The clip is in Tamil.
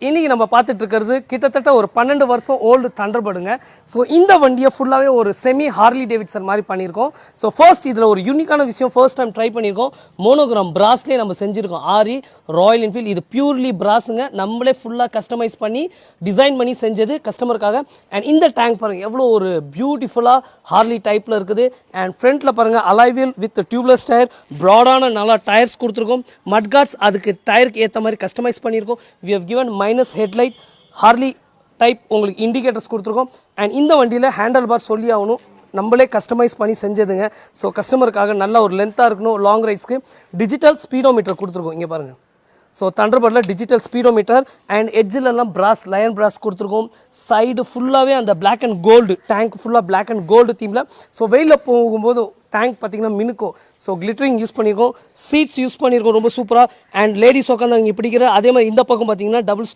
இன்னைக்கு நம்ம பார்த்துட்டு இருக்கிறது கிட்டத்தட்ட ஒரு 12 வருஷம் ஓல்டு தண்டர்பர்டுங்க. ஸோ இந்த வண்டியை ஃபுல்லாகவே ஒரு செமி ஹார்லி டேவிட்சன் மாதிரி பண்ணியிருக்கோம். ஸோ ஃபர்ஸ்ட் இதில் ஒரு யூனிக்கான விஷயம் ஃபர்ஸ்ட் டைம் ட்ரை பண்ணியிருக்கோம். மோனோகிராம் பிராஸ்லேயே நம்ம செஞ்சுருக்கோம். ஆரி ராயல் என்ஃபீல்ட் இது பியூர்லி பிராஸுங்க. நம்மளே ஃபுல்லாக கஸ்டமைஸ் பண்ணி டிசைன் பண்ணி செஞ்சது கஸ்டமருக்காக. அண்ட் இந்த டேங்க் பாருங்கள் எவ்வளோ ஒரு பியூட்டிஃபுல்லாக ஹார்லி டைப்பில் இருக்குது. அண்ட் ஃப்ரண்ட்டில் பாருங்கள் அலாய்வீல் வித் டியூப்லெஸ் டயர், ப்ராடான நல்லா டயர்ஸ் கொடுத்துருக்கோம். மட்கார்ட்ஸ் அதுக்கு டயருக்கு ஏற்ற மாதிரி கஸ்டமைஸ் பண்ணியிருக்கோம். We have given minus headlight Harley type உங்களுக்கு இண்டிகேட்டர்ஸ் கொடுத்துருக்கோம். அண்ட் இந்த வண்டியில் ஹேண்டல் பார் சொல்லி ஆகணும், நம்மளே கஸ்டமைஸ் பண்ணி செஞ்சதுங்க. ஸோ கஸ்டமருக்காக நல்ல ஒரு லென்த்தாக இருக்கணும். லாங் ரைட்ஸ்க்கு டிஜிட்டல் ஸ்பீடோமீட்டர் கொடுத்துருக்கோம். இங்கே பாருங்கள். ஸோ தண்டர்பர்டில் டிஜிட்டல் ஸ்பீடோமீட்டர் அண்ட் எட்ஜிலெல்லாம் பிராஸ் லயன் பிராஸ் கொடுத்துருக்கோம். சைடு ஃபுல்லாகவே அந்த பிளாக் அண்ட் கோல்டு டேங்க் ஃபுல்லாக பிளாக் அண்ட் கோல்டு தீமில். ஸோ வெயிலில் போகும்போது டேங்க் பார்த்தீங்கன்னா மினுக்கும். ஸோ கிளிட்டரிங் யூஸ் பண்ணியிருக்கோம். சீட்ஸ் யூஸ் பண்ணியிருக்கோம் ரொம்ப சூப்பராக. அண்ட் லேடிஸ் உட்காந்து அங்கே பிடிக்கிற அதே மாதிரி இந்த பக்கம் பார்த்தீங்கன்னா டபுள்